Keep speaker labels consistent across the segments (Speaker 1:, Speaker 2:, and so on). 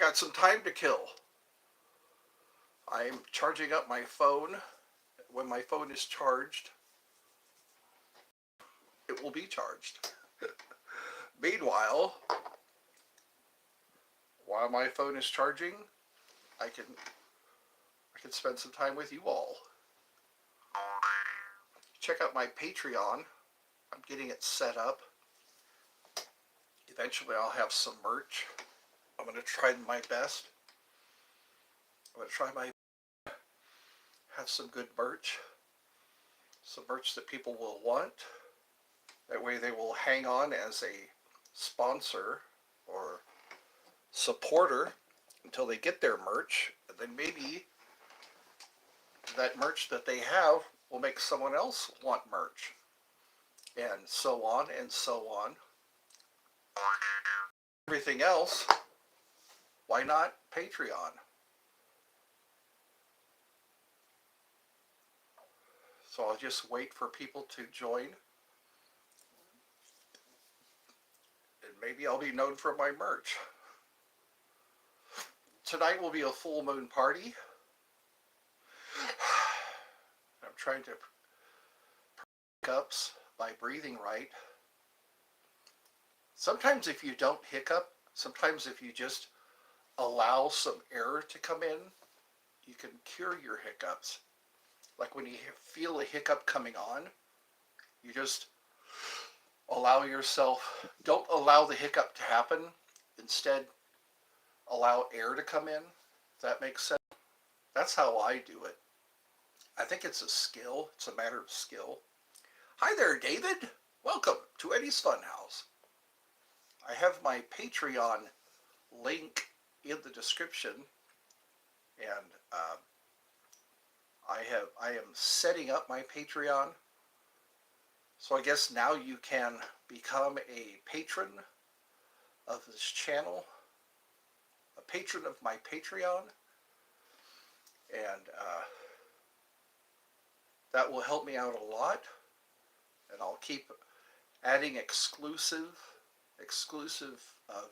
Speaker 1: got some time to kill. I'm charging up my phone. When my phone is charged, it will be charged. Meanwhile, while my phone is charging, I can spend some time with you all. Check out my Patreon. I'm getting it set up. Eventually I'll have some merch. I'm going to try my best. I'm going to try my have some good merch. Some merch that people will want. That way they will hang on as a sponsor or supporter until they get their merch. And then maybe that merch that they have will make someone else want merch. And so on and so on. Everything else, why not Patreon? So I'll just wait for people to join. And maybe I'll be known for my merch. Tonight will be a full moon party. I'm trying to hiccups by breathing right. Sometimes if you don't hiccup, sometimes if you just allow some air to come in, you can cure your hiccups. Like when you feel a hiccup coming on, you just allow yourself, don't allow the hiccup to happen. Instead, allow air to come in. If that makes sense. That's how I do it. I think it's a skill. It's a matter of skill. Hi there, David. Welcome to Eddie's Funhouse. I have my Patreon link in the description, and I am setting up my Patreon. So I guess now you can become a patron of this channel, a patron of my Patreon, and that will help me out a lot. And I'll keep adding exclusive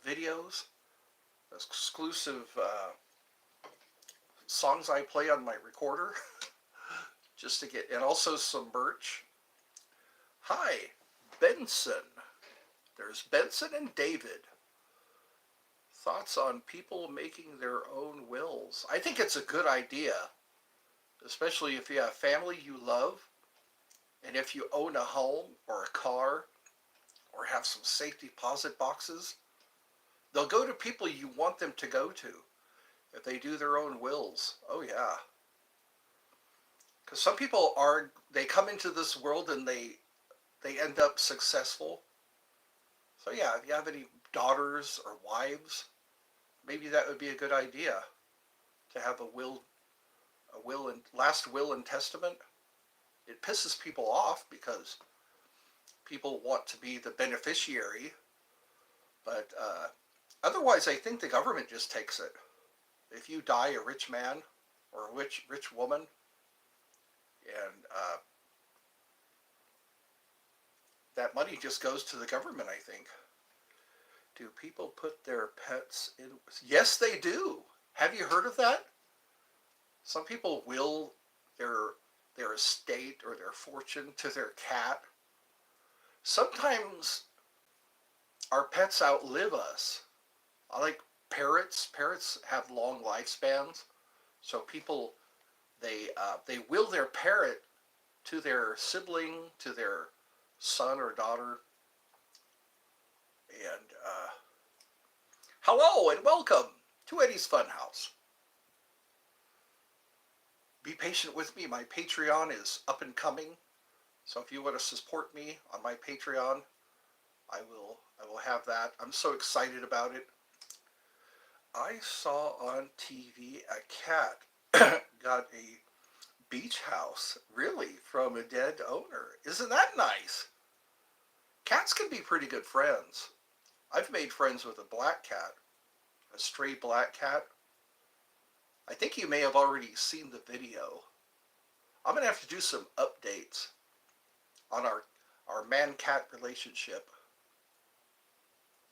Speaker 1: videos, exclusive songs I play on my recorder, just to get, and also some merch. Hi, Benson. There's Benson and David. Thoughts on people making their own wills? I think it's a good idea, especially if you have family you love, and if you own a home or a car, or have some safety deposit boxes. They'll go to people you want them to go to if they do their own wills. Oh yeah. Because some people they come into this world and they end up successful. So yeah, if you have any daughters or wives, maybe that would be a good idea to have a last will and testament. It pisses people off because people want to be the beneficiary, but otherwise I think the government just takes it. If you die a rich man or a rich woman, and that money just goes to the government, I think. Do people put their pets in? Yes, they do. Have you heard of that? Some people will their estate or their fortune to their cat. Sometimes our pets outlive us. Like parrots. Parrots have long lifespans, so people they will their parrot to their sibling, to their son or daughter. And hello and welcome to Eddie's Funhouse. Be patient with me. My Patreon is up and coming. So if you want to support me on my Patreon, I will have that. I'm so excited about it. I saw on TV a cat got a beach house, really, from a dead owner. Isn't that nice? Cats can be pretty good friends. I've made friends with a black cat, a stray black cat. I think you may have already seen the video. I'm going to have to do some updates on our man-cat relationship.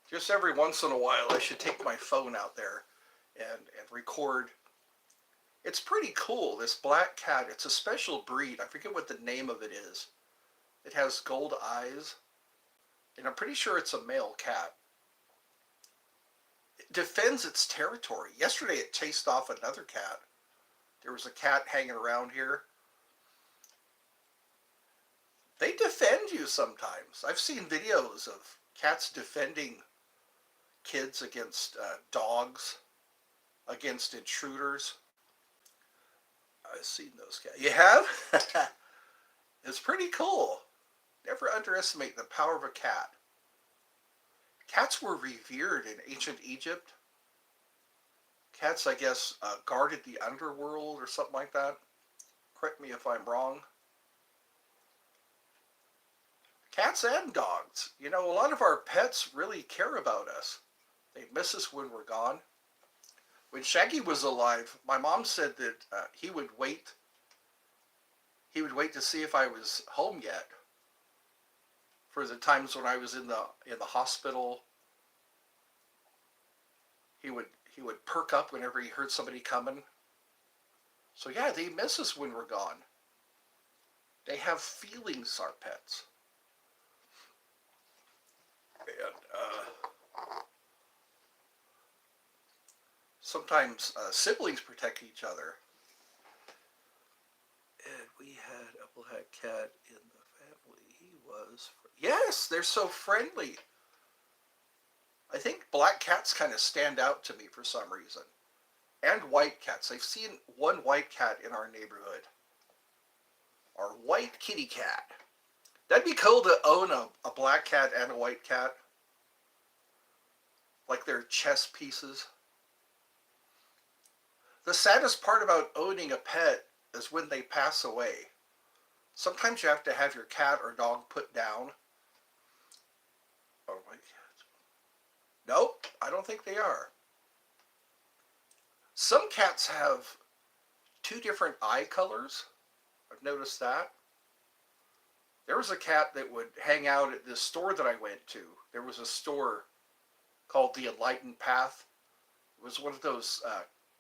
Speaker 1: Just every once in a while, I should take my phone out there and record. It's pretty cool. This black cat. It's a special breed. I forget what the name of it is. It has gold eyes, and I'm pretty sure it's a male cat. It defends its territory. Yesterday, it chased off another cat. There was a cat hanging around here. They defend you sometimes. I've seen videos of cats defending kids against dogs, against intruders. I've seen those cats. You have? It's pretty cool. Never underestimate the power of a cat. Cats were revered in ancient Egypt. Cats, I guess, guarded the underworld or something like that. Correct me if I'm wrong. Cats and dogs. You know, a lot of our pets really care about us. They miss us when we're gone. When Shaggy was alive, my mom said that he would wait. He would wait to see if I was home yet. For the times when I was in the hospital, he would perk up whenever he heard somebody coming. So yeah, they miss us when we're gone. They have feelings, our pets. And sometimes siblings protect each other. And we had a black cat in the family. He was... Yes, they're so friendly. I think black cats kind of stand out to me for some reason. And white cats. I've seen one white cat in our neighborhood. Our white kitty cat. That'd be cool to own a black cat and a white cat. Like they're chess pieces. The saddest part about owning a pet is when they pass away. Sometimes you have to have your cat or dog put down. Oh my God. Nope, I don't think they are. Some cats have two different eye colors. I've noticed that. There was a cat that would hang out at this store that I went to. There was a store called the Enlightened Path. It was one of those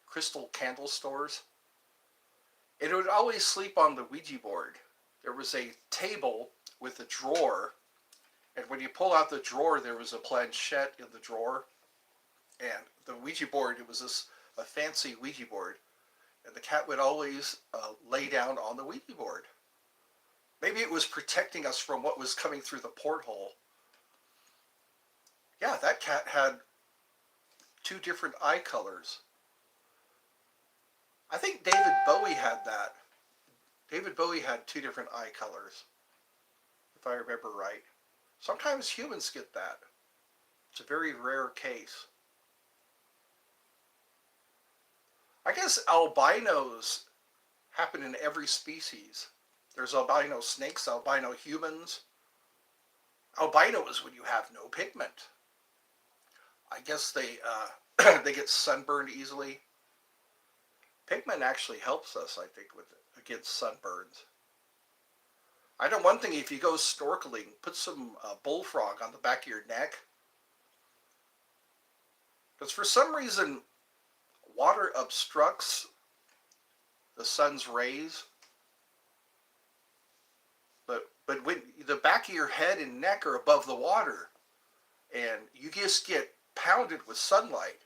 Speaker 1: crystal candle stores. And it would always sleep on the Ouija board. There was a table with a drawer, and when you pull out the drawer, there was a planchette in the drawer. And the Ouija board, it was a fancy Ouija board. And the cat would always lay down on the Ouija board. Maybe it was protecting us from what was coming through the porthole. Yeah, that cat had two different eye colors. I think David Bowie had that. David Bowie had two different eye colors, if I remember right. Sometimes humans get that. It's a very rare case. I guess albinos happen in every species. There's albino snakes, albino humans. Albino is when you have no pigment. I guess they they get sunburned easily. Pigment actually helps us, I think, against sunburns. I know one thing, if you go snorkeling, put some bullfrog on the back of your neck. Because for some reason, water obstructs the sun's rays. But when the back of your head and neck are above the water, and you just get pounded with sunlight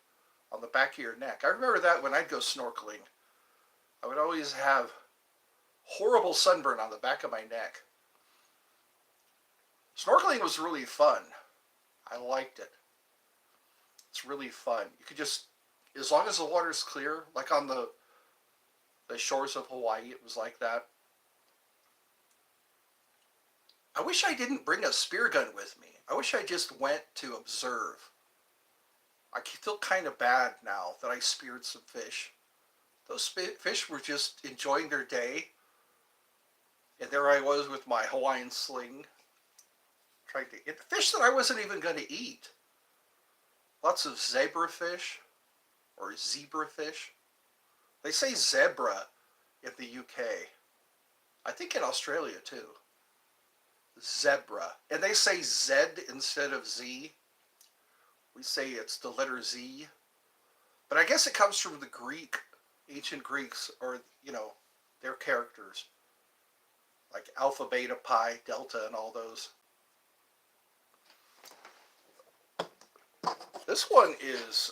Speaker 1: on the back of your neck. I remember that when I'd go snorkeling. I would always have horrible sunburn on the back of my neck. Snorkeling was really fun. I liked it. It's really fun. You could just, as long as the water's clear, like on the shores of Hawaii, it was like that. I wish I didn't bring a spear gun with me. I wish I just went to observe. I feel kind of bad now that I speared some fish. Those fish were just enjoying their day. And there I was with my Hawaiian sling, trying to get fish that I wasn't even going to eat. Lots of zebrafish or zebrafish. They say zebra in the UK. I think in Australia too. Zebra. And they say Z instead of Z. We say it's the letter Z. But I guess it comes from the ancient Greeks, or, their characters, like Alpha, Beta, Pi, Delta, and all those. This one is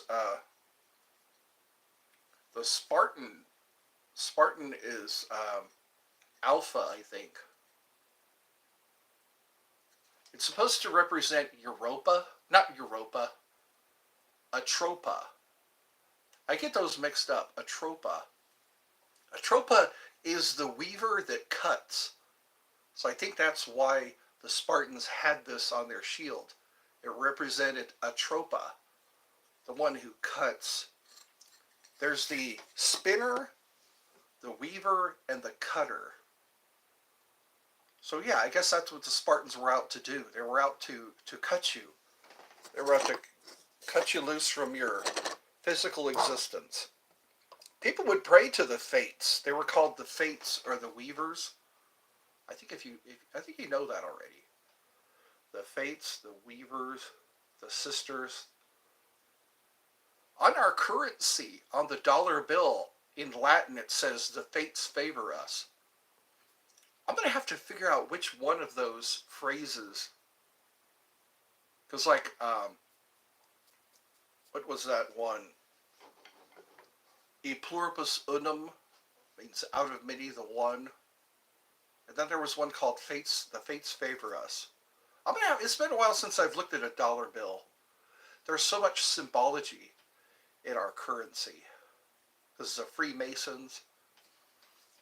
Speaker 1: the Spartan. Spartan is Alpha, I think. It's supposed to represent Europa, not Europa, Atropa. I get those mixed up. Atropa. Atropa is the weaver that cuts. So I think that's why the Spartans had this on their shield. It represented Atropa, the one who cuts. There's the spinner, the weaver, and the cutter. So yeah, I guess that's what the Spartans were out to do. They were out to cut you. They were out to cut you loose from your physical existence. People would pray to the fates. They were called the fates or the weavers. I think I think you know that already. The fates, the weavers, the sisters. On our currency, on the dollar bill, in Latin it says the fates favor us. I'm going to have to figure out which one of those phrases. Because like, what was that one? E pluribus unum means out of many the one. And then there was one called Fates, the Fates Favor Us. It's been a while since I've looked at a dollar bill. There's so much symbology in our currency. Because the Freemasons,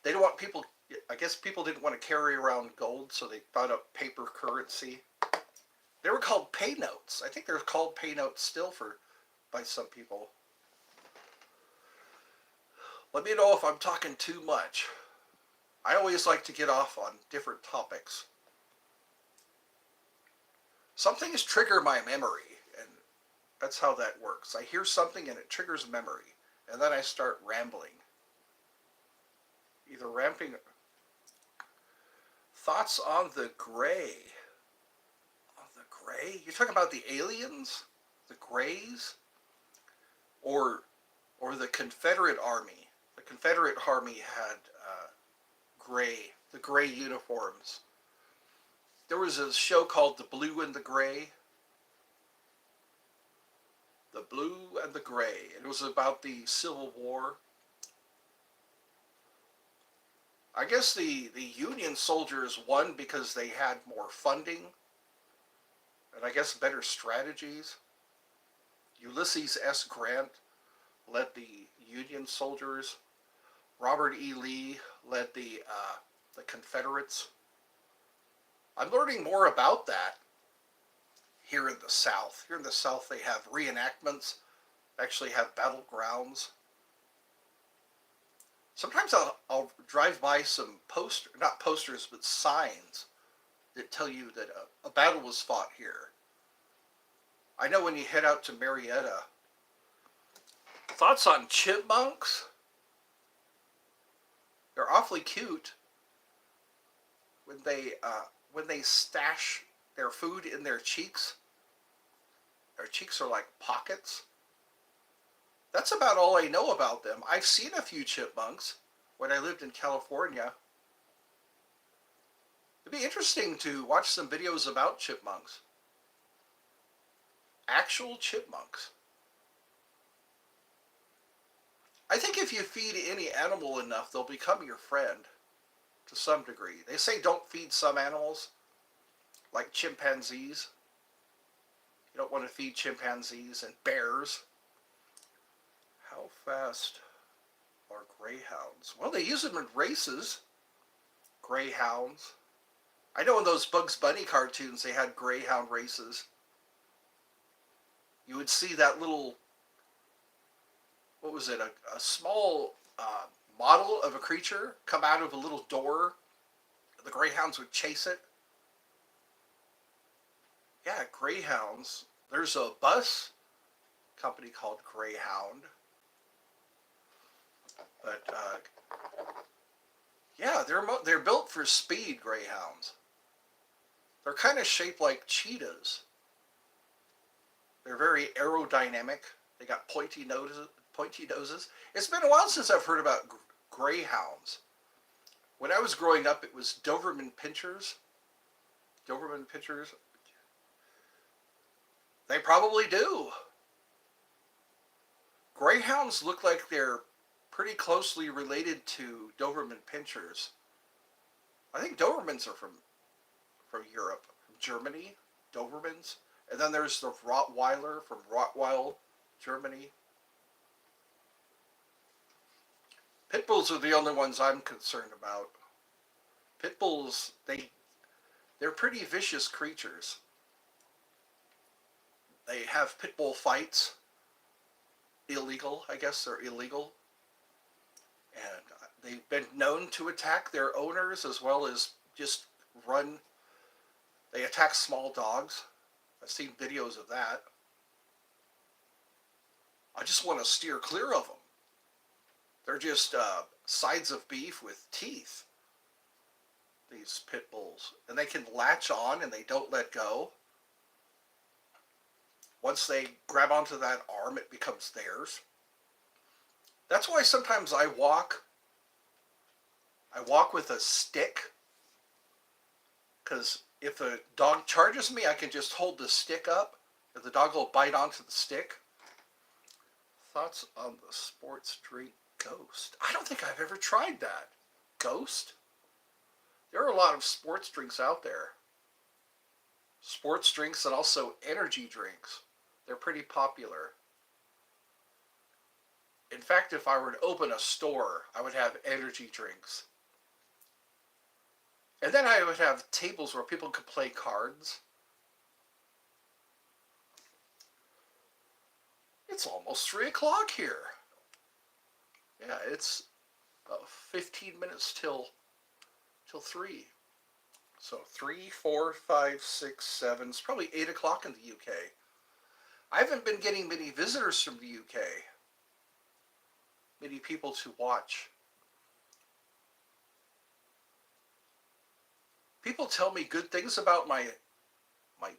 Speaker 1: they don't want people, I guess people didn't want to carry around gold, so they thought up paper currency. They were called pay notes. I think they're called pay notes still by some people. Let me know if I'm talking too much. I always like to get off on different topics. Some things trigger my memory, and that's how that works. I hear something and it triggers memory, and then I start rambling. Either ramping. Thoughts on the Gray. On the Gray? You're talking about the aliens? The Greys? Or the Confederate Army? The Confederate Army had the gray uniforms. There was a show called The Blue and the Gray. The Blue and the Gray. It was about the Civil War. I guess the Union soldiers won because they had more funding and I guess better strategies. Ulysses S. Grant led the Union soldiers. Robert E. Lee led the Confederates. I'm learning more about that here in the South. Here in the South, they have reenactments, actually have battlegrounds. Sometimes I'll drive by some not posters, but signs that tell you that a battle was fought here. I know when you head out to Marietta. Thoughts on chipmunks? They're awfully cute when they stash their food in their cheeks. Their cheeks are like pockets. That's about all I know about them. I've seen a few chipmunks when I lived in California. It'd be interesting to watch some videos about chipmunks. Actual chipmunks. I think if you feed any animal enough, they'll become your friend to some degree. They say don't feed some animals, like chimpanzees. You don't want to feed chimpanzees and bears. How fast are greyhounds? Well, they use them in races. Greyhounds. I know in those Bugs Bunny cartoons they had greyhound races. You would see that little, what was it, a small model of a creature come out of a little door. The greyhounds would chase it. Yeah, greyhounds. There's a bus company called Greyhound. But yeah, they're built for speed, greyhounds. They're kind of shaped like cheetahs. They're very aerodynamic. They got pointy pointy noses. It's been a while since I've heard about greyhounds. When I was growing up, it was Doberman Pinschers. Doberman Pinschers. They probably do. Greyhounds look like they're pretty closely related to Doberman Pinschers. I think Dobermans are from Europe, from Germany. Dobermans, and then there's the Rottweiler from Rottweil, Germany. Pit bulls are the only ones I'm concerned about. Pit bulls, they're pretty vicious creatures. They have pit bull fights. Illegal, I guess they're illegal. And they've been known to attack their owners as well as just run. They attack small dogs. I've seen videos of that. I just want to steer clear of them. They're just sides of beef with teeth, these pit bulls. And they can latch on and they don't let go. Once they grab onto that arm, it becomes theirs. That's why sometimes I walk with a stick, because if a dog charges me, I can just hold the stick up, and the dog will bite onto the stick. Thoughts on the sports drink Ghost? I don't think I've ever tried that. Ghost? There are a lot of sports drinks out there. Sports drinks and also energy drinks. They're pretty popular. In fact, if I were to open a store, I would have energy drinks. And then I would have tables where people could play cards. It's almost 3 o'clock here. Yeah, it's 15 minutes till 3. So 3, 4, 5, 6, 7. It's probably 8 o'clock in the UK. I haven't been getting many visitors from the UK. Many people to watch. People tell me good things about my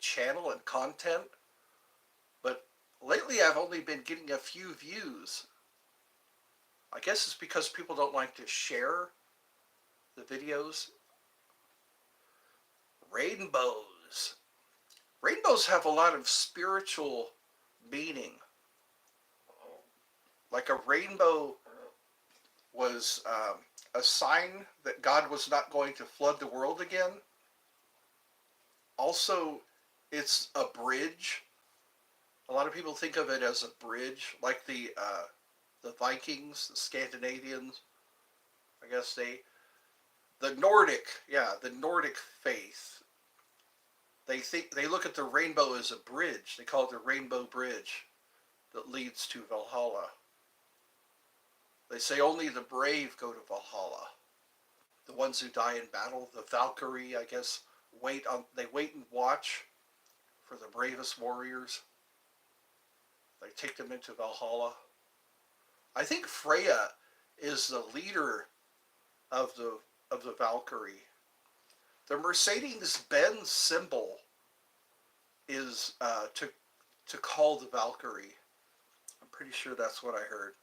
Speaker 1: channel and content, but lately I've only been getting a few views. I guess it's because people don't like to share the videos. Rainbows. Rainbows have a lot of spiritual meaning. Like a rainbow was a sign that God was not going to flood the world again. Also, it's a bridge. A lot of people think of it as a bridge, like the Vikings, the Scandinavians. I guess the Nordic faith. They look at the rainbow as a bridge. They call it the Rainbow Bridge that leads to Valhalla. They say only the brave go to Valhalla. The ones who die in battle, the Valkyrie, I guess, they wait and watch for the bravest warriors. They take them into Valhalla. I think Freya is the leader of the Valkyrie. The Mercedes-Benz symbol is to call the Valkyrie. I'm pretty sure that's what I heard.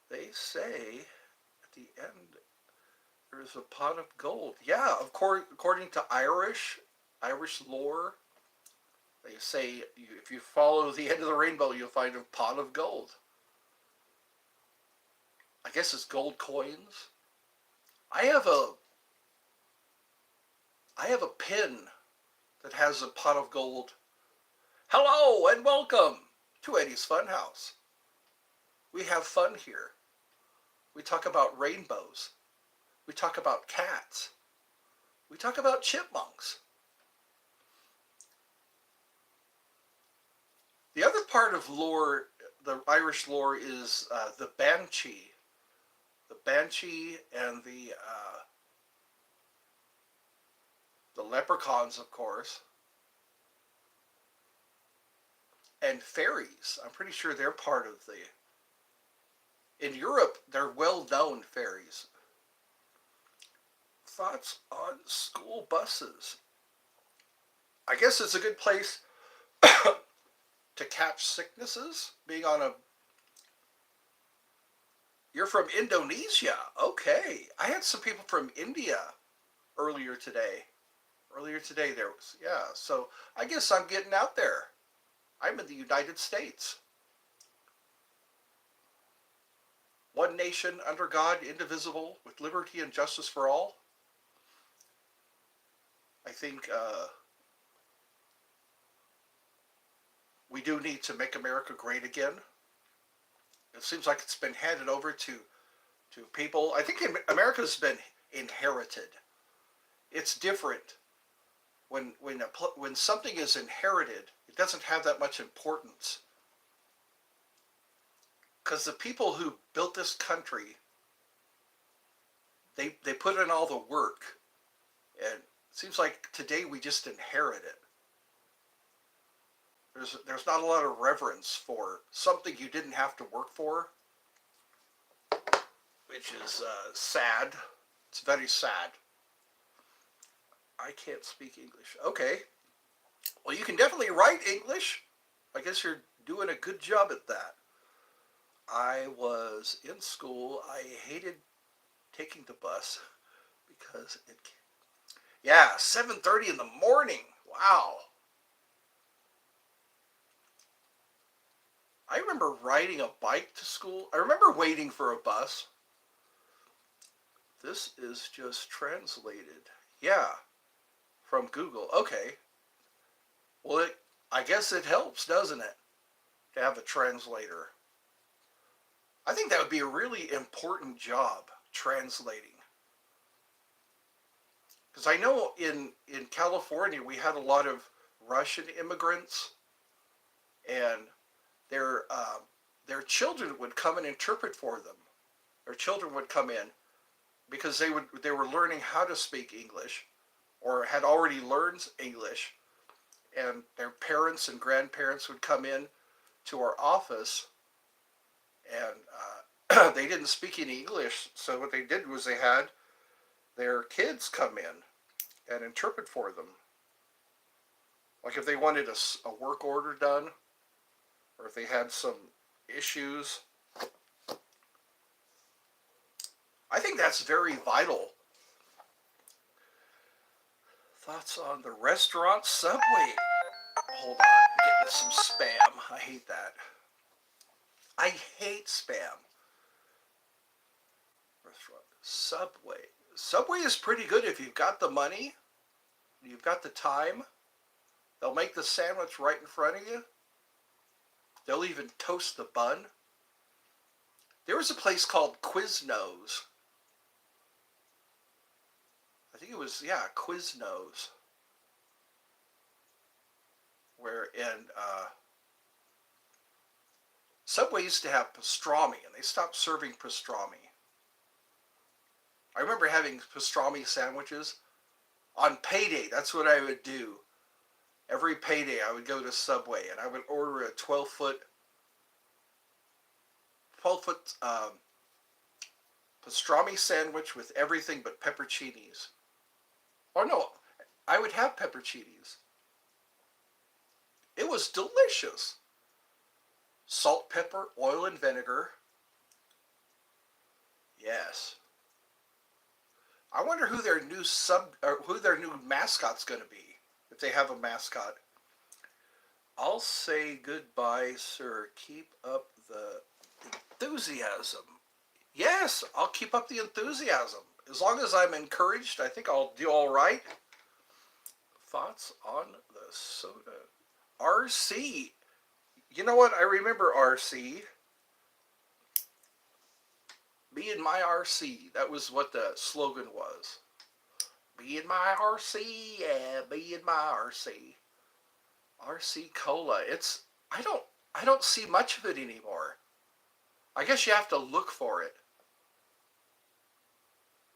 Speaker 1: They say at the end there's a pot of gold. Yeah, of course, according to Irish lore, they say if you follow the end of the rainbow, you'll find a pot of gold. I guess it's gold coins. I have a pin that has a pot of gold. Hello and welcome to Eddie's Funhouse. We have fun here. We talk about rainbows. We talk about cats. We talk about chipmunks. The other part of lore, the Irish lore, is the banshee. The banshee and the leprechauns, of course. And fairies. I'm pretty sure they're part of the... In Europe, they're well-known fairies. Thoughts on school buses? I guess it's a good place to catch sicknesses, being on You're from Indonesia. Okay. I had some people from India earlier today. Earlier today there was, yeah. So I guess I'm getting out there. I'm in the United States. One nation under God, indivisible, with liberty and justice for all. I think we do need to make America great again. It seems like it's been handed over to people. I think America's been inherited. It's different when something is inherited. It doesn't have that much importance because the people who built this country, they put in all the work, and it seems like today we just inherit it. There's not a lot of reverence for something you didn't have to work for, which is sad. It's very sad. I can't speak English. Okay. Well, you can definitely write English. I guess you're doing a good job at that. I was in school. I hated taking the bus because yeah, 7:30 in the morning. Wow. I remember riding a bike to school. I remember waiting for a bus. This is just translated. Yeah, from Google. Okay. Well, I guess it helps, doesn't it, to have a translator? I think that would be a really important job, translating. Because I know in California we had a lot of Russian immigrants, and their their children would come and interpret for them. Their children would come in because they were learning how to speak English, or had already learned English, and their parents and grandparents would come in to our office, and they didn't speak any English, so what they did was they had their kids come in and interpret for them. Like if they wanted a work order done, or if they had some issues. I think that's very vital. Thoughts on the restaurant Subway? Hold on, I'm getting some spam. I hate that. I hate spam. Restaurant Subway. Subway is pretty good if you've got the money, you've got the time. They'll make the sandwich right in front of you. They'll even toast the bun. There was a place called Quiznos. I think it was, yeah, Quiznos. Where in Subway used to have pastrami, and they stopped serving pastrami. I remember having pastrami sandwiches on payday. That's what I would do. Every payday I would go to Subway and I would order a 12-foot pastrami sandwich with everything but pepperoncinis. Or no, I would have pepperoncinis. It was delicious. Salt, pepper, oil, and vinegar. Yes. I wonder who their new mascot's going to be. If they have a mascot. I'll say goodbye, sir. Keep up the enthusiasm. Yes, I'll keep up the enthusiasm. As long as I'm encouraged, I think I'll do all right. Thoughts on the soda? RC. You know what? I remember RC. Me and my RC. That was what the slogan was. Be in my RC, yeah, be in my RC. RC Cola. I don't see much of it anymore. I guess you have to look for it.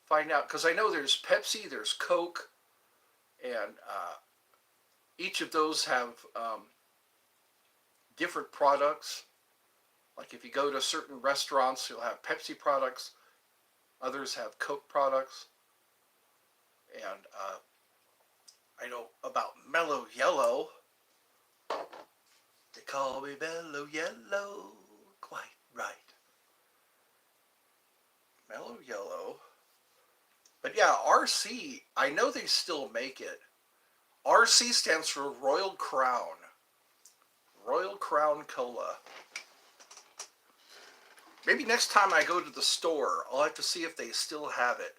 Speaker 1: Find out, because I know there's Pepsi, there's Coke, and each of those have different products. Like if you go to certain restaurants, you'll have Pepsi products, others have Coke products. And I know about Mellow Yellow. They call me Mellow Yellow. Quite right. Mellow yellow. But yeah, RC, I know they still make it. RC stands for Royal Crown. Royal Crown Cola. Maybe next time I go to the store, I'll have to see if they still have it.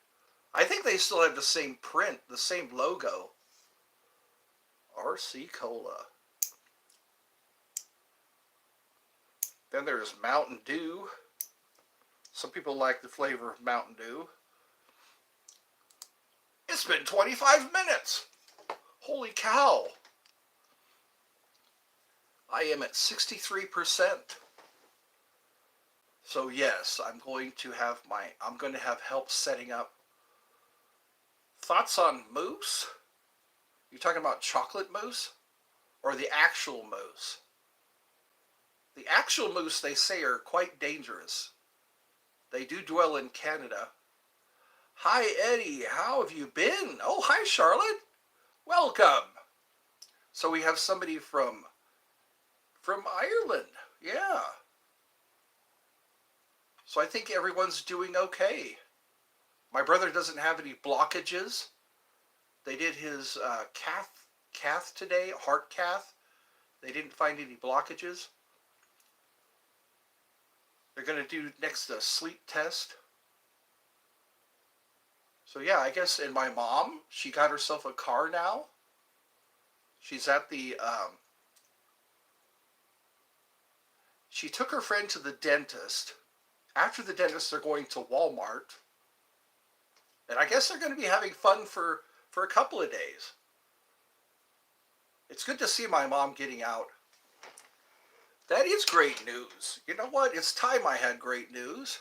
Speaker 1: I think they still have the same print, the same logo. RC Cola. Then there's Mountain Dew. Some people like the flavor of Mountain Dew. It's been 25 minutes. Holy cow. I am at 63%. So yes, I'm going to have help setting up. Thoughts on mousse? You talking about chocolate mousse or the actual mousse? The actual mousse, they say, are quite dangerous. They do dwell in Canada. Hi, Eddie. How have you been? Oh, hi, Charlotte. Welcome. So we have somebody from Ireland. Yeah. So I think everyone's doing okay. My brother doesn't have any blockages. They did his cath today, heart cath. They didn't find any blockages. They're going to do next a sleep test. So yeah, I guess, and my mom, she got herself a car now. She's at the, she took her friend to the dentist. After the dentist, they're going to Walmart. And I guess they're going to be having fun for a couple of days. It's good to see my mom getting out. That is great news. You know what? It's time I had great news.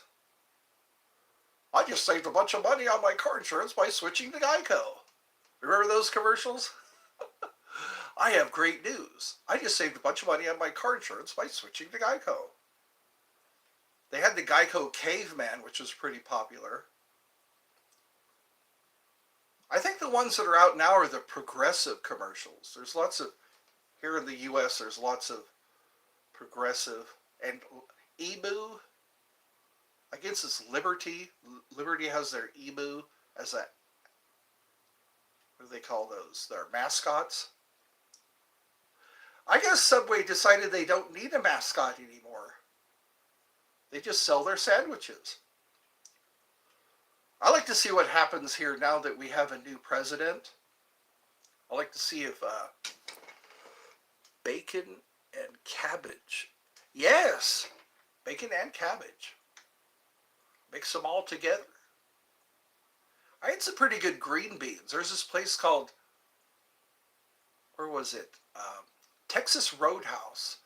Speaker 1: I just saved a bunch of money on my car insurance by switching to Geico. Remember those commercials? I have great news. I just saved a bunch of money on my car insurance by switching to Geico. They had the Geico Caveman, which was pretty popular. I think the ones that are out now are the progressive commercials. There's lots of, here in the US, there's lots of progressive, and Emu, I guess it's Liberty. Liberty has their Emu as that, what do they call those? Their mascots. I guess Subway decided they don't need a mascot anymore. They just sell their sandwiches. I like to see what happens here now that we have a new president. I like to see if bacon and cabbage. Yes, bacon and cabbage. Mix them all together. I had some pretty good green beans. There's this place called, where was it? Texas Roadhouse.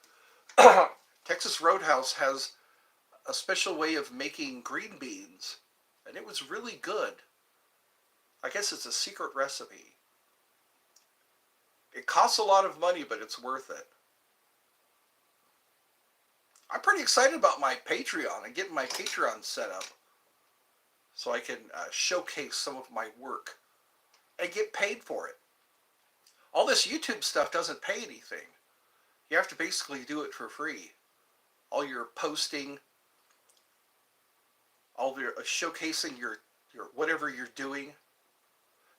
Speaker 1: Texas Roadhouse has a special way of making green beans, and it was really good. I guess it's a secret recipe. It costs a lot of money, but it's worth it. I'm pretty excited about my Patreon and getting my Patreon set up so I can showcase some of my work and get paid for it. All this YouTube stuff doesn't pay anything. You have to basically do it for free. All your posting, all your showcasing your whatever you're doing.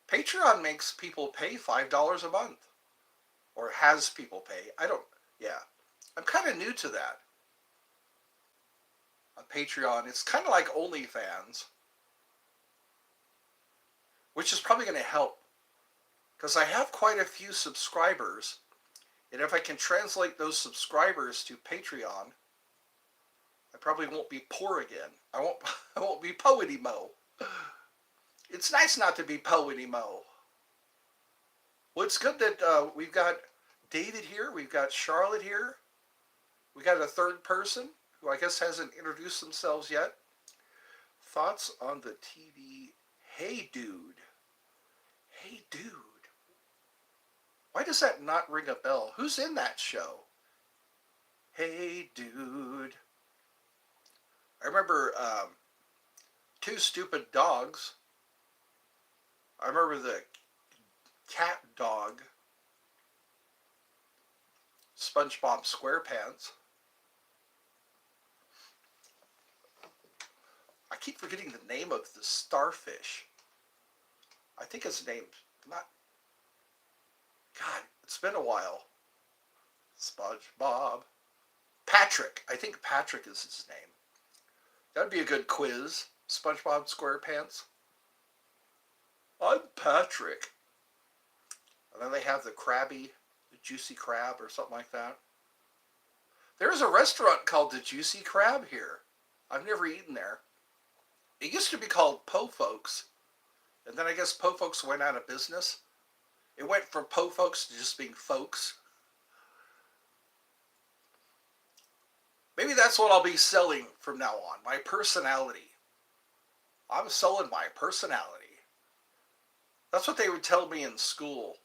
Speaker 1: Patreon makes people pay $5 a month, or has people pay. Yeah. I'm kind of new to that. On Patreon, it's kind of like OnlyFans, which is probably going to help because I have quite a few subscribers, and if I can translate those subscribers to Patreon, I probably won't be poor again. I won't be po anymore. It's nice not to be po anymore. Well, it's good that we've got David here, we've got Charlotte here, we got a third person who I guess hasn't introduced themselves yet. Thoughts on the TV? Hey, dude. Hey, dude. Why does that not ring a bell? Who's in that show? Hey, dude. I remember Two Stupid Dogs. I remember the cat dog, SpongeBob SquarePants. I keep forgetting the name of the starfish. I think his name's not. God, it's been a while. SpongeBob. Patrick. I think Patrick is his name. That'd be a good quiz. SpongeBob SquarePants. I'm Patrick. And then they have the juicy crab or something like that. There's a restaurant called the Juicy Crab here. I've never eaten there. It used to be called Po Folks. And then I guess Po Folks went out of business. It went from Po Folks to just being folks. Maybe that's what I'll be selling from now on. My personality. I'm selling my personality. That's what they would tell me in school.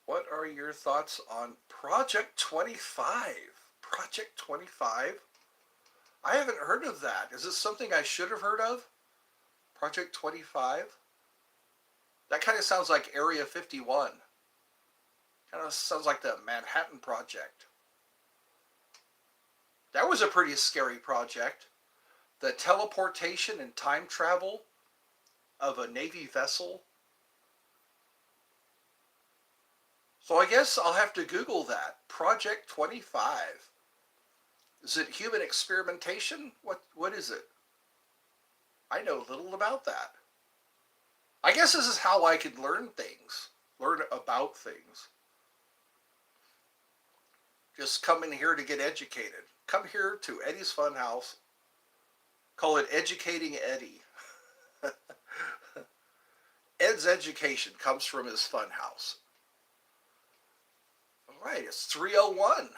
Speaker 1: What are your thoughts on Project 25? Project 25? I haven't heard of that. Is this something I should have heard of? Project 25? That kind of sounds like Area 51. Kind of sounds like the Manhattan Project. That was a pretty scary project. The teleportation and time travel of a Navy vessel. So I guess I'll have to Google that. Project 25. Is it human experimentation? What is it? I know little about that. I guess this is how I can learn things. Learn about things. Just come in here to get educated. Come here to Eddie's Funhouse. Call it Educating Eddie. Ed's education comes from his funhouse. All right, it's 3:01.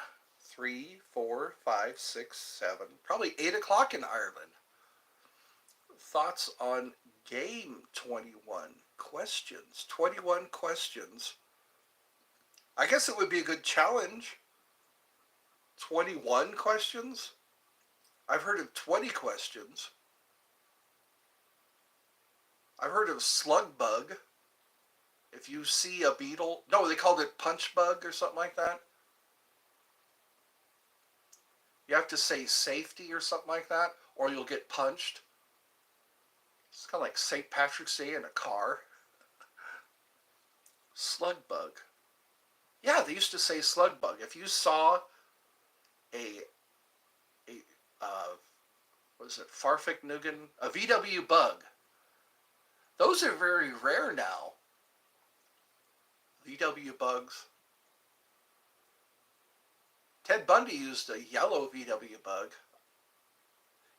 Speaker 1: 3, 4, 5, 6, 7. Probably 8 o'clock in Ireland. Thoughts on game 21 questions. 21 questions. I guess it would be a good challenge. 21 questions? I've heard of 20 questions. I've heard of slug bug. If you see a beetle, no, they called it punch bug or something like that. You have to say safety or something like that, or you'll get punched. It's kind of like St. Patrick's Day in a car. Slug bug. Yeah, they used to say slug bug. If you saw what is it, Farfignugan, a VW bug. Those are very rare now. VW bugs. Ted Bundy used a yellow VW bug.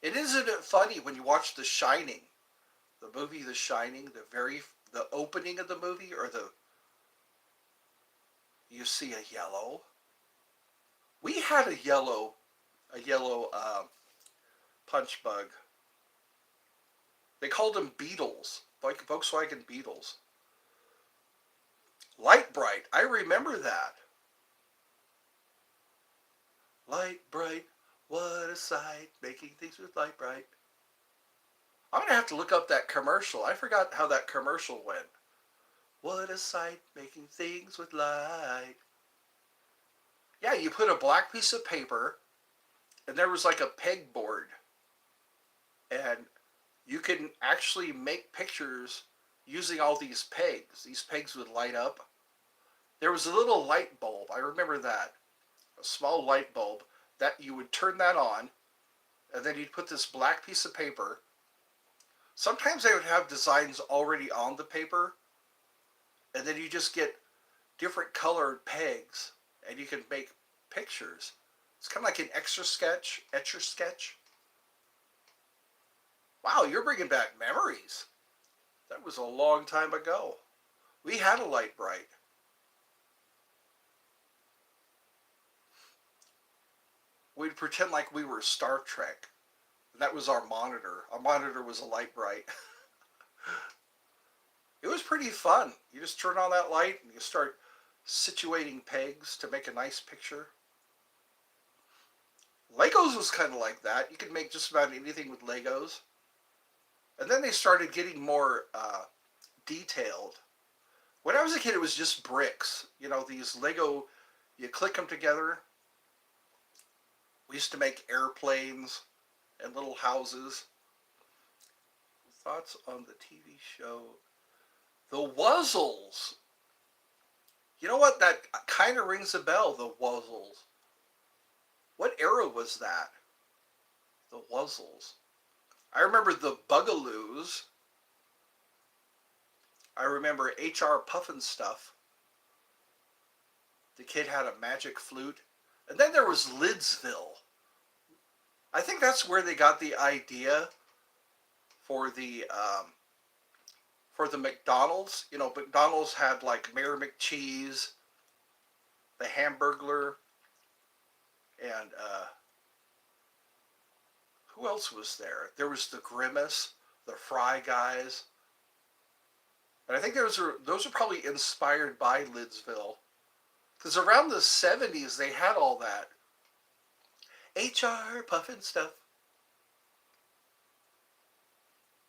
Speaker 1: Isn't it funny when you watch The Shining, the movie The Shining, the opening of the movie, or you see a yellow. We had a yellow punch bug. They called them Beetles, like Volkswagen Beetles. Light bright, I remember that. Light bright, what a sight, making things with light bright. I'm going to have to look up that commercial. I forgot how that commercial went. What a sight, making things with light. Yeah, you put a black piece of paper, and there was like a pegboard. And you can actually make pictures using all these pegs. These pegs would light up. There was a little light bulb. I remember that. A small light bulb that you would turn that on, and then you'd put this black piece of paper. Sometimes they would have designs already on the paper, and then you just get different colored pegs, and you can make pictures. It's kind of like an etch-a-sketch. Wow, you're bringing back memories. That was a long time ago. We had a light bright. We'd pretend like we were Star Trek. And that was our monitor. Our monitor was a light bright. It was pretty fun. You just turn on that light and you start situating pegs to make a nice picture. Legos was kind of like that. You could make just about anything with Legos. And then they started getting more detailed. When I was a kid, it was just bricks. You know, these Lego, you click them together. We used to make airplanes and little houses. Thoughts on the TV show The Wuzzles? You know what? That kind of rings a bell, The Wuzzles. What era was that? The Wuzzles. I remember the Bugaloos. I remember H.R. Pufnstuf. The kid had a magic flute. And then there was Lidsville. I think that's where they got the idea for the McDonald's. You know, McDonald's had like Mayor McCheese, the Hamburglar, and who else was there? There was the Grimace, the Fry Guys, and I think those are probably inspired by Lidsville, because around the '70s they had all that. HR Pufnstuf.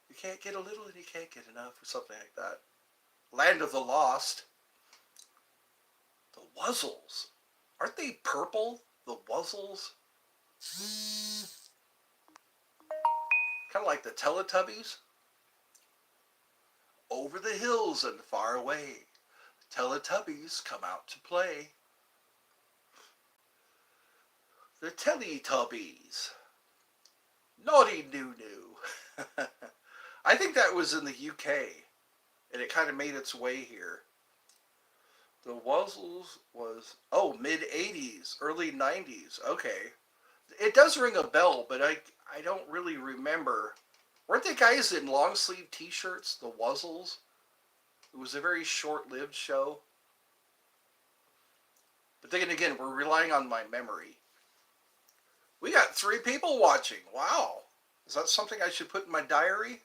Speaker 1: You can't get a little and you can't get enough, or something like that. Land of the Lost. The Wuzzles. Aren't they purple? The Wuzzles? Kind of like the Teletubbies. Over the hills and far away, Teletubbies come out to play. The Teletubbies. Naughty Noo-Noo. I think that was in the UK, and it kind of made its way here. The Wuzzles was, mid-80s, early 90s. Okay. It does ring a bell, but I don't really remember. Weren't they guys in long-sleeve t-shirts, the Wuzzles? It was a very short-lived show. But then again, we're relying on my memory. We got 3 people watching. Wow. Is that something I should put in my diary?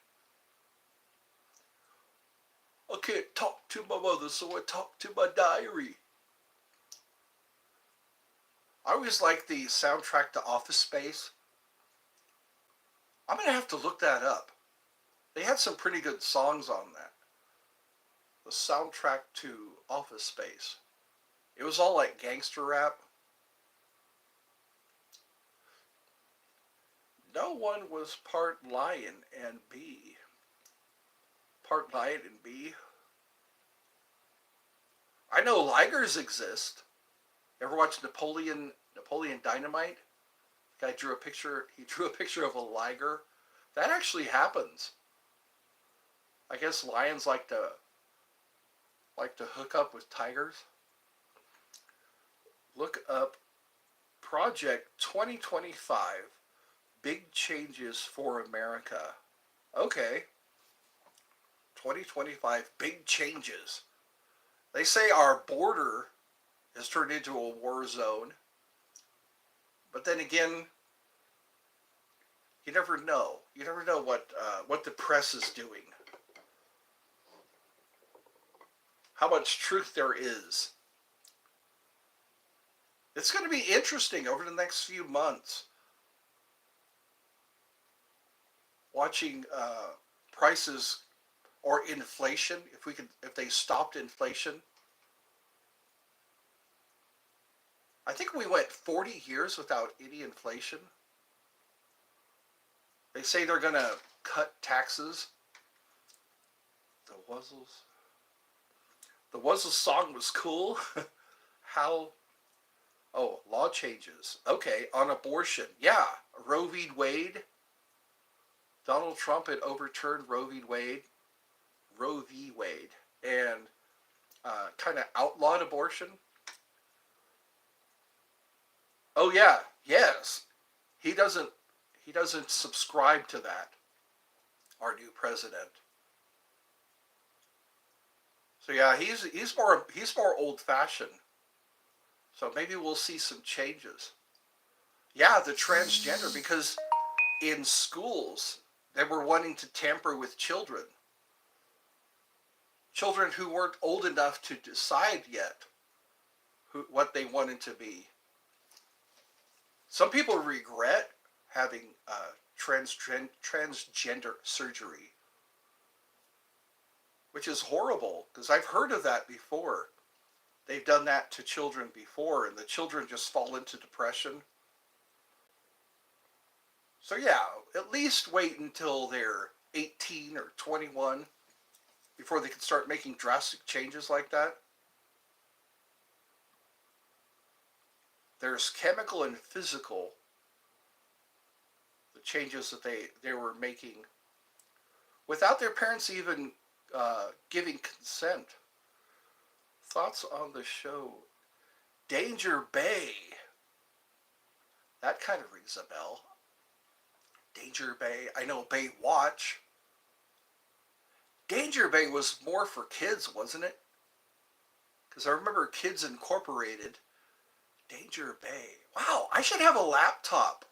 Speaker 1: I can't talk to my mother, so I talk to my diary. I always like the soundtrack to Office Space. I'm going to have to look that up. They had some pretty good songs on that. The soundtrack to Office Space. It was all like gangster rap. No one was part lion and bee. Part lion and bee. I know ligers exist. Ever watch Napoleon Dynamite? The guy drew a picture. He drew a picture of a liger. That actually happens. I guess lions like to hook up with tigers. Look up Project 2025. Big changes for America. Okay. 2025, big changes. They say our border has turned into a war zone. But then again, you never know. You never know what the press is doing. How much truth there is. It's going to be interesting over the next few months. Watching prices or inflation, if they stopped inflation. I think we went 40 years without any inflation. They say they're going to cut taxes. The Wuzzles. The Wuzzles song was cool. How? Oh, law changes. Okay, on abortion. Yeah, Roe v. Wade. Donald Trump had overturned Roe v. Wade, and kind of outlawed abortion. Oh yeah, yes, he doesn't subscribe to that. Our new president. So yeah, he's more old-fashioned. So maybe we'll see some changes. Yeah, the transgender, because in schools they were wanting to tamper with children who weren't old enough to decide yet what they wanted to be. Some people regret having transgender surgery, which is horrible, because I've heard of that before. They've done that to children before, and the children just fall into depression. So yeah, at least wait until they're 18 or 21 before they can start making drastic changes like that. There's chemical and physical, the changes that they were making without their parents even giving consent. Thoughts on the show? Danger Bay. That kind of rings a bell. Danger Bay. I know Baywatch. Danger Bay was more for kids, wasn't it? Because I remember Kids Incorporated. Danger Bay. Wow, I should have a laptop.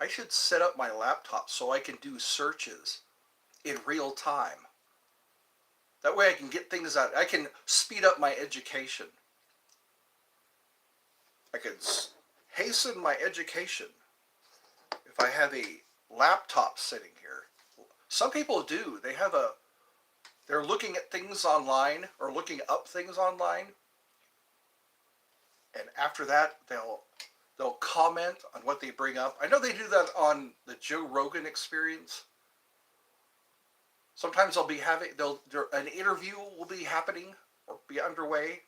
Speaker 1: I should set up my laptop so I can do searches in real time. That way I can get things out. I can speed up my education. I can hasten my education if I have a laptop sitting here. Some people do. They're looking at things online or looking up things online. And after that, they'll comment on what they bring up. I know they do that on the Joe Rogan Experience. Sometimes an interview will be happening or be underway,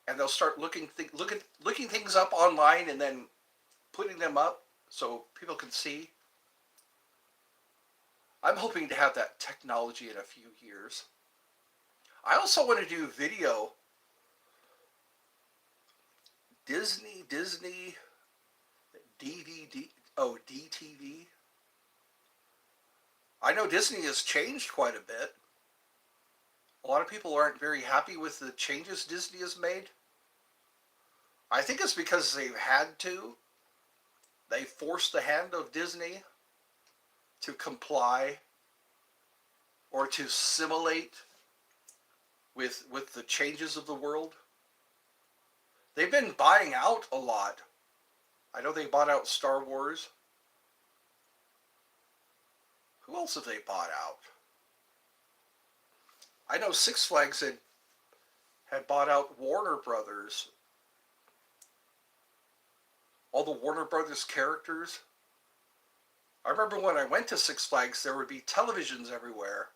Speaker 1: and they'll start looking things up online and then putting them up so people can see. I'm hoping to have that technology in a few years. I also want to do video. Disney, DVD, DTV. I know Disney has changed quite a bit. A lot of people aren't very happy with the changes Disney has made. I think it's because they've had to. They forced the hand of Disney to comply or to simulate with the changes of the world. They've been buying out a lot. I know they bought out Star Wars. Who else have they bought out? I know Six Flags had bought out Warner Brothers. All the Warner Brothers characters. I remember when I went to Six Flags, there would be televisions everywhere.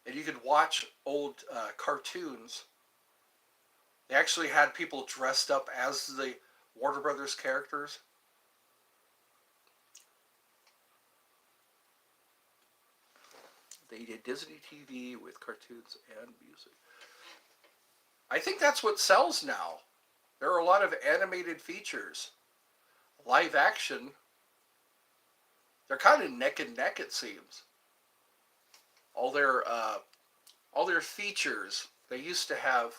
Speaker 1: And you could watch old cartoons. They actually had people dressed up as the Warner Brothers characters. They did Disney TV with cartoons and music. I think that's what sells now. There are a lot of animated features. Live action, they're kind of neck and neck, it seems. All their features they used to have,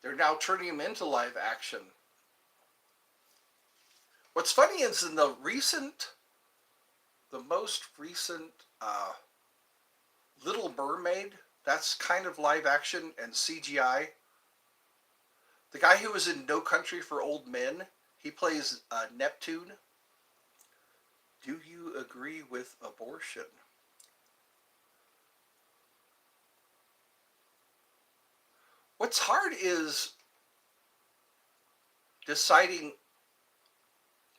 Speaker 1: they're now turning them into live action. What's funny is in the most recent Little Mermaid, that's kind of live action and CGI. The guy who was in No Country for Old Men, he plays Neptune. Do you agree with abortion? What's hard is deciding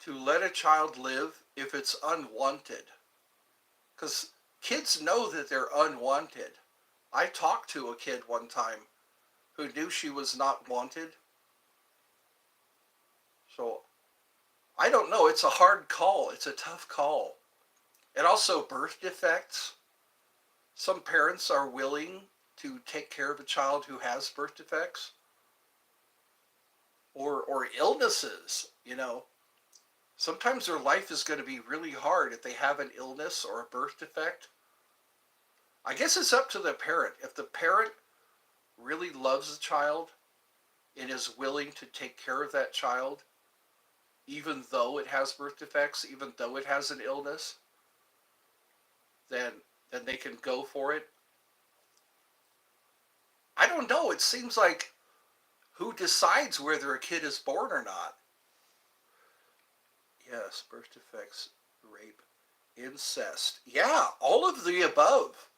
Speaker 1: to let a child live if it's unwanted. Because kids know that they're unwanted. I talked to a kid one time who knew she was not wanted. So, I don't know. It's a hard call. It's a tough call. And also birth defects. Some parents are willing to take care of a child who has birth defects. Or illnesses, Sometimes their life is going to be really hard if they have an illness or a birth defect. I guess it's up to the parent. If the parent really loves the child and is willing to take care of that child, even though it has birth defects, even though it has an illness, then they can go for it. I don't know. It seems like who decides whether a kid is born or not? Yes, birth defects, rape, incest. Yeah, all of the above.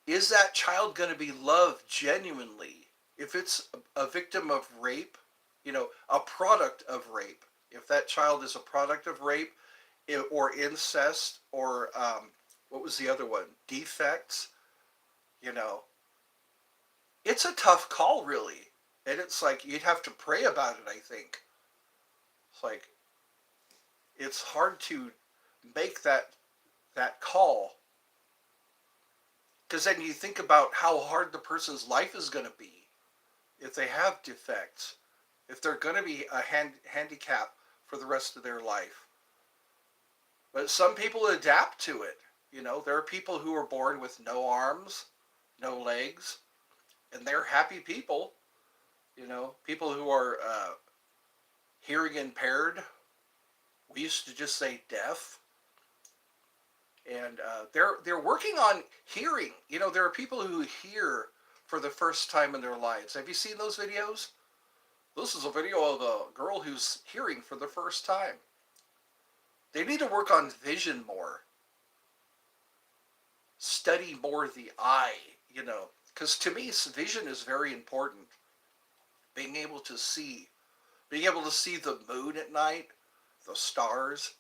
Speaker 1: Is that child going to be loved genuinely? If it's a victim of rape, a product of rape, if that child is a product of rape, or incest, or what was the other one? Defects. You know, it's a tough call, really, and it's like you'd have to pray about it. I think it's like it's hard to make that call, because then you think about how hard the person's life is going to be if they have defects, if they're going to be a handicap for the rest of their life. But some people adapt to it. You know, there are people who are born with no arms, no legs, and they're happy people. You know, people who are hearing impaired, we used to just say deaf, and they're working on hearing. You know, there are people who hear for the first time in their lives. Have you seen those videos? This is a video of a girl who's hearing for the first time. They need to work on vision more. Study more the eye, you know, because to me, vision is very important. Being able to see, being able to see the moon at night, the stars,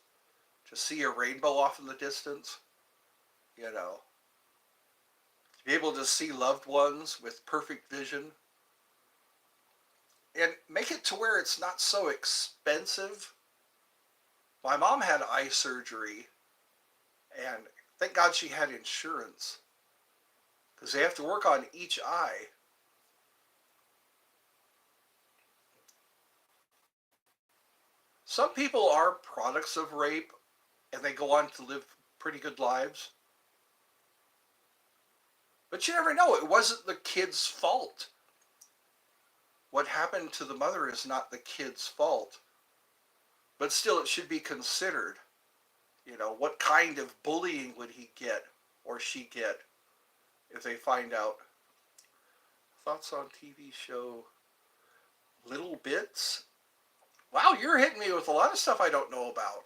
Speaker 1: to see a rainbow off in the distance, you know, to be able to see loved ones with perfect vision, and make it to where it's not so expensive. My mom had eye surgery, and thank God she had insurance, because they have to work on each eye. Some people are products of rape and they go on to live pretty good lives. But you never know. It wasn't the kid's fault. What happened to the mother is not the kid's fault. But still, it should be considered. You know, what kind of bullying would he get or she get if they find out? Thoughts on TV show Little Bits? Wow, you're hitting me with a lot of stuff I don't know about.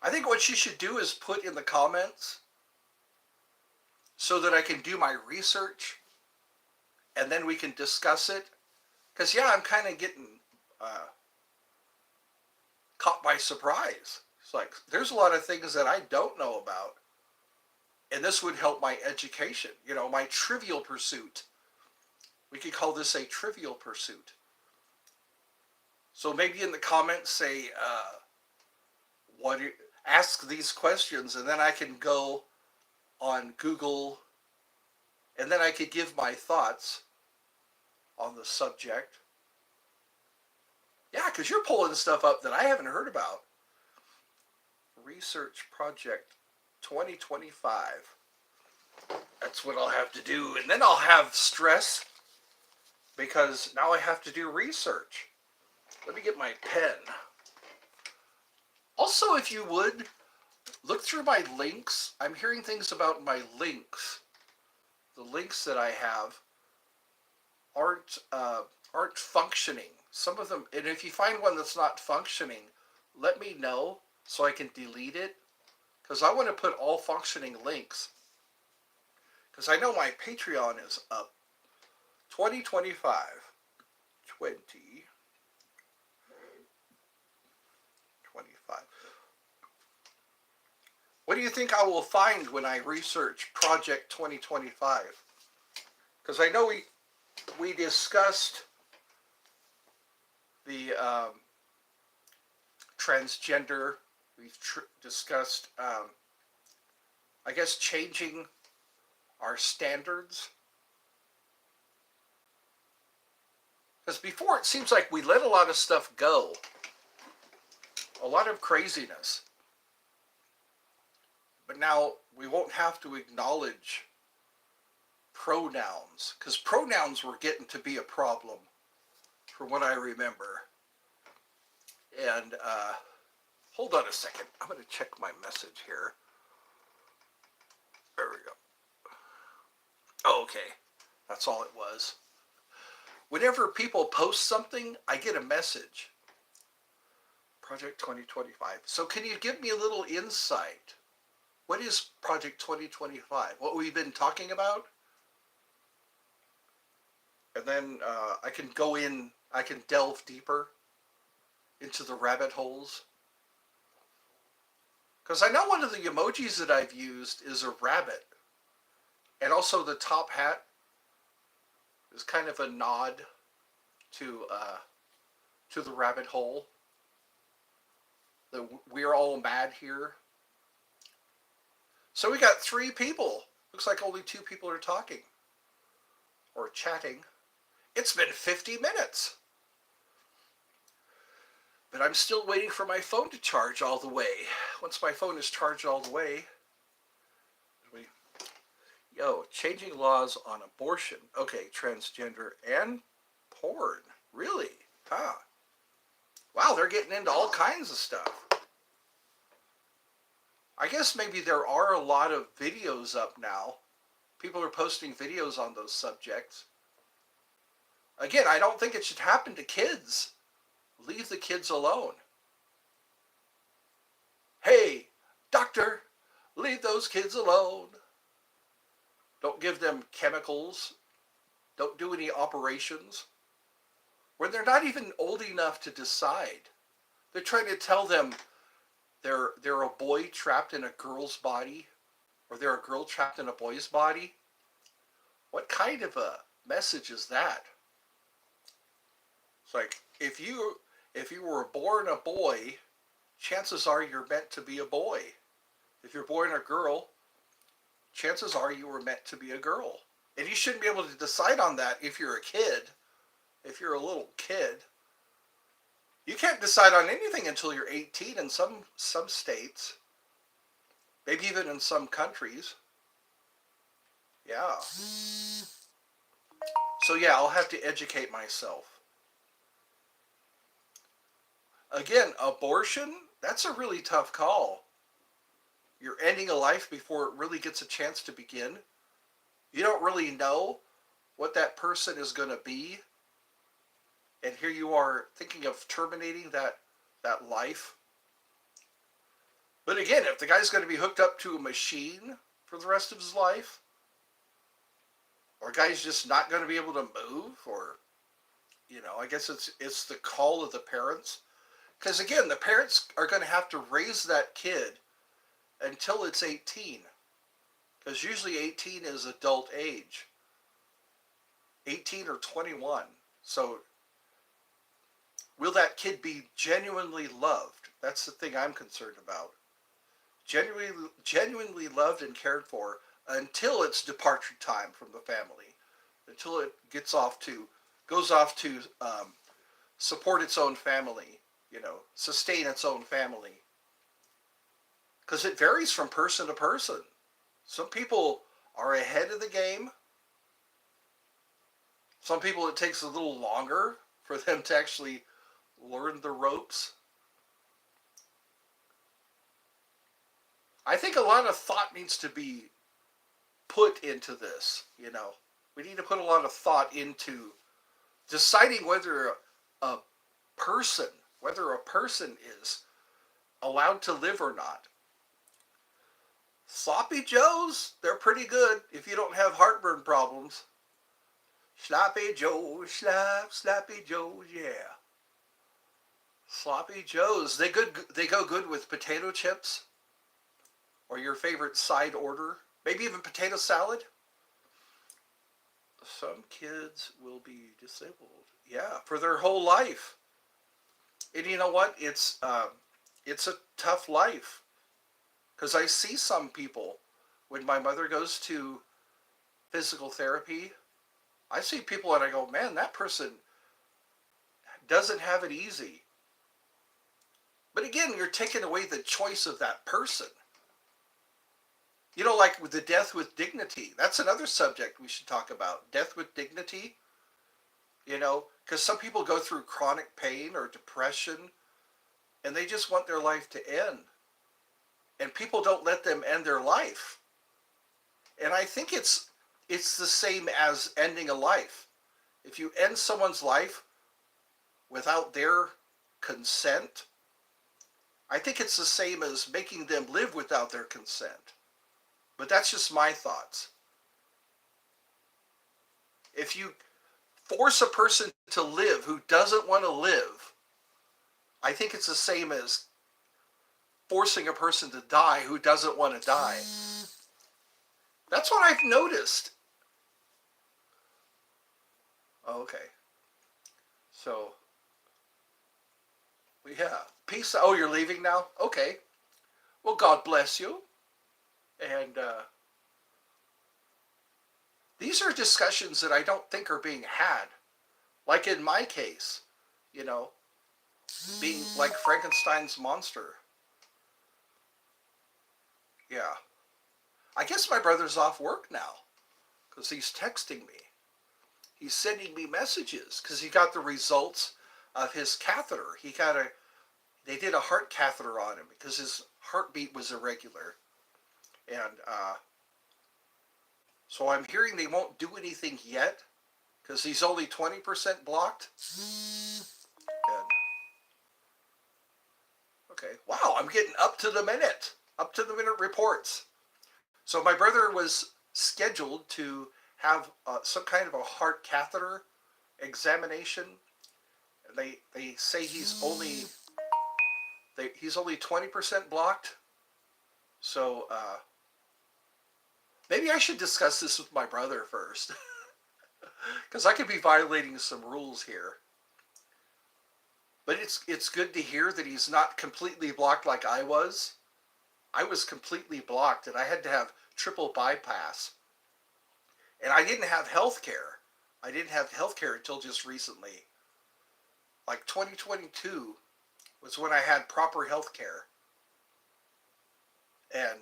Speaker 1: I think what you should do is put in the comments so that I can do my research and then we can discuss it. Because, yeah, I'm kind of getting caught by surprise. It's like, there's a lot of things that I don't know about. And this would help my education, you know, my trivial pursuit. We could call this a trivial pursuit. So maybe in the comments say, what do you, ask these questions, and then I can go on Google, and then I could give my thoughts on the subject. Yeah, because you're pulling stuff up that I haven't heard about. Research Project 2025. That's what I'll have to do. And then I'll have stress because now I have to do research. Let me get my pen. Also, if you would, look through my links. I'm hearing things about my links. The links that I have aren't functioning. Some of them, and if you find one that's not functioning, let me know so I can delete it. Because I want to put all functioning links. Because I know my Patreon is up. 2025. 2025. What do you think I will find when I research Project 2025? Because I know we discussed the transgender. We've discussed, I guess, changing our standards. Because before it seems like we let a lot of stuff go. A lot of craziness. But now we won't have to acknowledge pronouns. Because pronouns were getting to be a problem, from what I remember. And, hold on a second. I'm going to check my message here. There we go. Oh, okay. That's all it was. Whenever people post something, I get a message. Project 2025. So can you give me a little insight? What is Project 2025? What we've been talking about? And then I can go in, I can delve deeper into the rabbit holes. Because I know one of the emojis that I've used is a rabbit. And also the top hat is kind of a nod to to the rabbit hole. The we're all mad here. So we got 3 people. Looks like only 2 people are talking or chatting. It's been 50 minutes. But I'm still waiting for my phone to charge all the way. Once my phone is charged all the way, changing laws on abortion. Okay, transgender and porn. Really? Huh. Wow, they're getting into all kinds of stuff. I guess maybe there are a lot of videos up now. People are posting videos on those subjects. Again, I don't think it should happen to kids. Leave the kids alone. Hey, doctor, leave those kids alone. Don't give them chemicals. Don't do any operations. When they're not even old enough to decide. They're trying to tell them they're a boy trapped in a girl's body, or they're a girl trapped in a boy's body. What kind of a message is that? It's like if you were born a boy, chances are you're meant to be a boy. If you're born a girl, chances are you were meant to be a girl. And you shouldn't be able to decide on that if you're a kid. If you're a little kid, you can't decide on anything until you're 18 in some states. Maybe even in some countries. Yeah. So yeah, I'll have to educate myself. Again, abortion, that's a really tough call. You're ending a life before it really gets a chance to begin. You don't really know what that person is going to be. And here you are thinking of terminating that life. But again, if the guy's going to be hooked up to a machine for the rest of his life, or a guy's just not going to be able to move, or, I guess it's the call of the parents. Because again, the parents are going to have to raise that kid until it's 18. Because usually 18 is adult age. 18 or 21. So will that kid be genuinely loved? That's the thing I'm concerned about. Genuinely loved and cared for until it's departure time from the family. Until it goes off to support its own family, sustain its own family. Because it varies from person to person. Some people are ahead of the game. Some people it takes a little longer for them to actually learn the ropes. I think a lot of thought needs to be put into this, We need to put a lot of thought into deciding whether a person, is allowed to live or not. Sloppy Joes, they're pretty good if you don't have heartburn problems. Sloppy Joes, Sloppy Joes, yeah. Sloppy Joes, they go good with potato chips or your favorite side order, maybe even potato salad. Some kids will be disabled, yeah, for their whole life. And you know what? It's a tough life. Because I see some people, when my mother goes to physical therapy, I see people and I go, man, that person doesn't have it easy. But again, you're taking away the choice of that person. Like with the death with dignity. That's another subject we should talk about. Death with dignity. Because some people go through chronic pain or depression and they just want their life to end. And people don't let them end their life. And I think it's the same as ending a life. If you end someone's life without their consent, I think it's the same as making them live without their consent. But that's just my thoughts. If you force a person to live who doesn't want to live, I think it's the same as forcing a person to die who doesn't want to die. That's what I've noticed. Okay. So, yeah. Peace. Oh, you're leaving now? Okay. Well, God bless you. And these are discussions that I don't think are being had. Like in my case, you know, being like Frankenstein's monster. Yeah. I guess my brother's off work now because he's texting me. He's sending me messages because he got the results of his catheter. They did a heart catheter on him because his heartbeat was irregular. And so I'm hearing they won't do anything yet because he's only 20% blocked. And, okay, wow, I'm getting up to the minute reports. So my brother was scheduled to have some kind of a heart catheter examination. They say he's only 20% blocked. So maybe I should discuss this with my brother first, because I could be violating some rules here. But it's good to hear that he's not completely blocked like I was. I was completely blocked, and I had to have triple bypass. And I didn't have health care. I didn't have health care until just recently. Like 2022 was when I had proper health care. And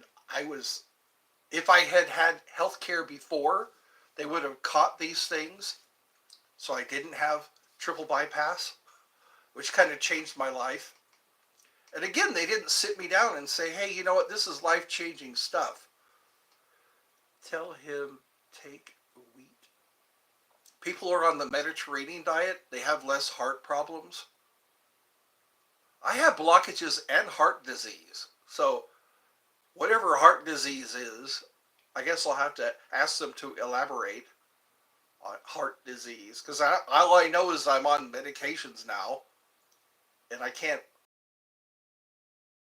Speaker 1: if I had had health care before, they would have caught these things. So I didn't have triple bypass, which kind of changed my life. And again, they didn't sit me down and say, hey, you know what, this is life-changing stuff. Tell him take wheat. People who are on the Mediterranean diet, they have less heart problems. I have blockages and heart disease. So whatever heart disease is, I guess I'll have to ask them to elaborate on heart disease. Because all I know is I'm on medications now. And I can't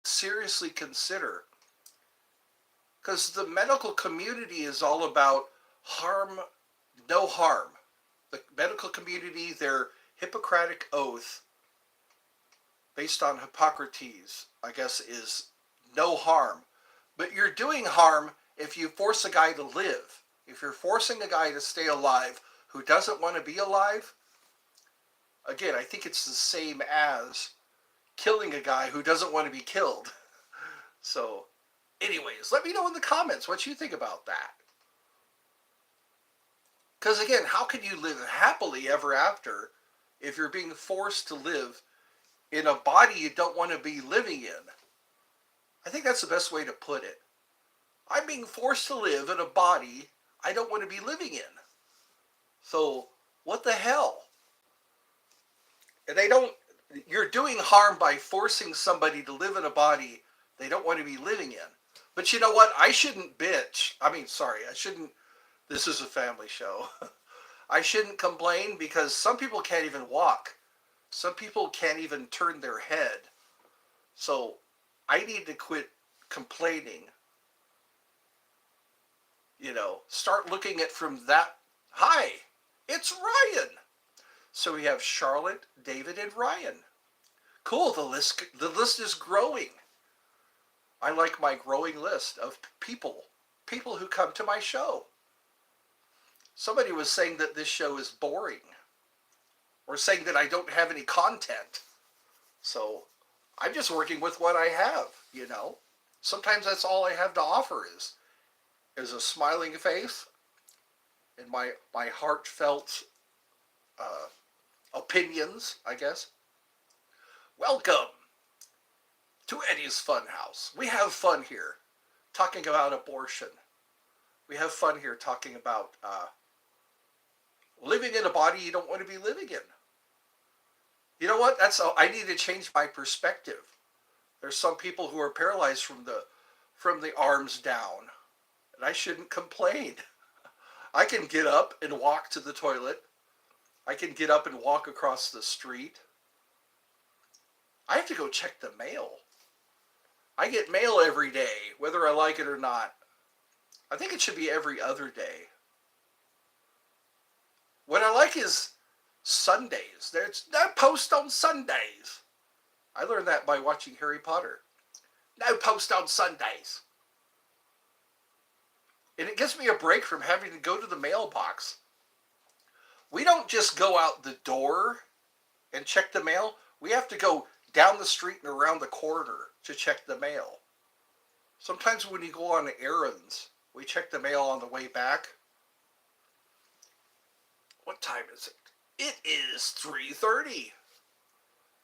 Speaker 1: seriously consider, because the medical community is all about no harm. The medical community, their Hippocratic oath, based on Hippocrates, I guess, is no harm. But you're doing harm if you force a guy to live. If you're forcing a guy to stay alive who doesn't want to be alive, again, I think it's the same as killing a guy who doesn't want to be killed. So, anyways, let me know in the comments what you think about that. Because again, how can you live happily ever after if you're being forced to live in a body you don't want to be living in? I think that's the best way to put it. I'm being forced to live in a body I don't want to be living in. So, what the hell? And you're doing harm by forcing somebody to live in a body they don't want to be living in. But you know what? I shouldn't bitch. This is a family show. I shouldn't complain because some people can't even walk. Some people can't even turn their head. So I need to quit complaining. Start looking at from that. Hi, it's Ryan. So we have Charlotte, David, and Ryan. Cool, the list is growing. I like my growing list of people who come to my show. Somebody was saying that this show is boring, or saying that I don't have any content. So I'm just working with what I have, Sometimes that's all I have to offer is a smiling face and my heartfelt opinions, I guess. Welcome to Eddie's Funhouse. We have fun here talking about abortion. We have fun here talking about living in a body you don't want to be living in. You know what? I need to change my perspective. There's some people who are paralyzed from the arms down, and I shouldn't complain. I can get up and walk to the toilet. I can get up and walk across the street. I have to go check the mail. I get mail every day, whether I like it or not. I think it should be every other day. What I like is Sundays. There's no post on Sundays. I learned that by watching Harry Potter. No post on Sundays. And it gives me a break from having to go to the mailbox. We don't just go out the door and check the mail. We have to go down the street and around the corner to check the mail. Sometimes when you go on errands, we check the mail on the way back. What time is it? It is 3:30.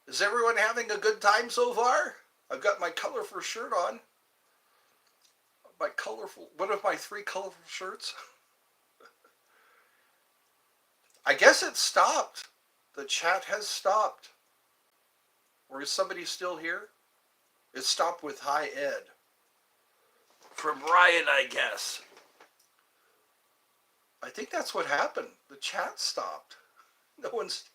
Speaker 1: Is everyone having a good time so far? I've got my colorful shirt on. One of my 3 colorful shirts. I guess it stopped. The chat has stopped. Or is somebody still here? It stopped with Hi Ed. From Ryan, I guess. I think that's what happened. The chat stopped. No one's...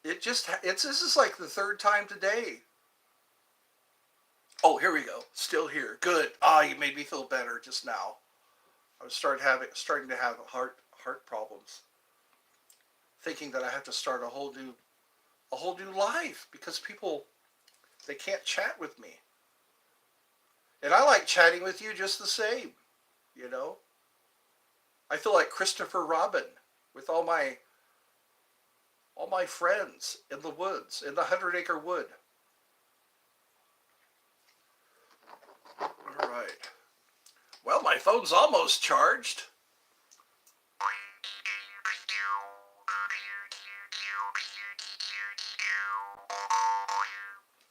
Speaker 1: This is like the 3rd time today. Oh, here we go. Still here. Good. You made me feel better just now. I was starting to have heart problems. Thinking that I have to start a whole new life because people, they can't chat with me. And I like chatting with you just the same, you know. I feel like Christopher Robin with all my friends in the woods, in the 100-acre wood. All right. Well, my phone's almost charged.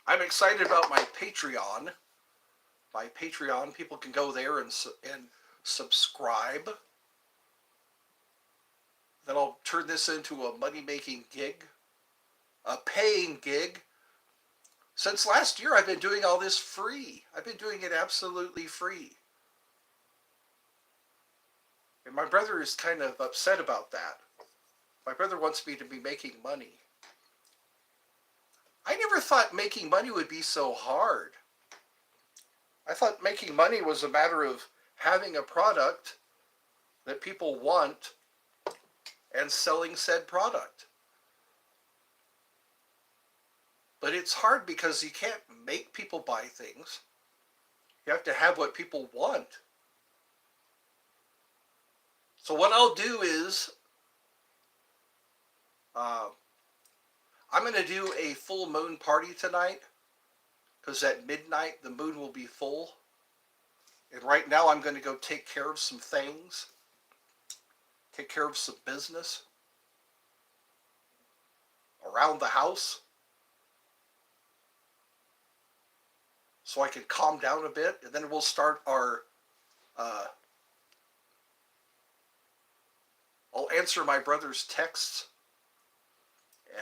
Speaker 1: I'm excited about my Patreon. My Patreon, people can go there and subscribe. Then I'll turn this into a money-making gig, a paying gig. Since last year, I've been doing all this free. I've been doing it absolutely free. And my brother is kind of upset about that. My brother wants me to be making money. I never thought making money would be so hard. I thought making money was a matter of having a product that people want and selling said product. But it's hard because you can't make people buy things. You have to have what people want. So what I'll do is, I'm going to do a full moon party tonight because at midnight the moon will be full. And right now I'm going to go take care of some things, take care of some business around the house so I can calm down a bit, and then we'll start our, I'll answer my brother's texts,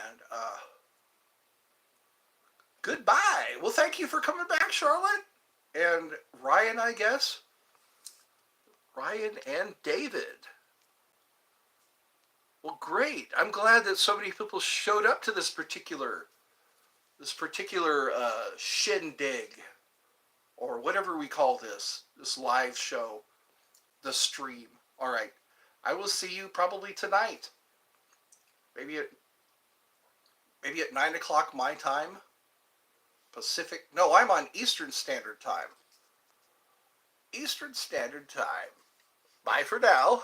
Speaker 1: and goodbye. Well, thank you for coming back, Charlotte. And Ryan, I guess. Ryan and David. Well, great. I'm glad that so many people showed up to this particular shindig, or whatever we call this live show, the stream. All right. I will see you probably tonight. Maybe at 9 o'clock my time. Pacific. No, I'm on Eastern Standard Time. Eastern Standard Time. Bye for now.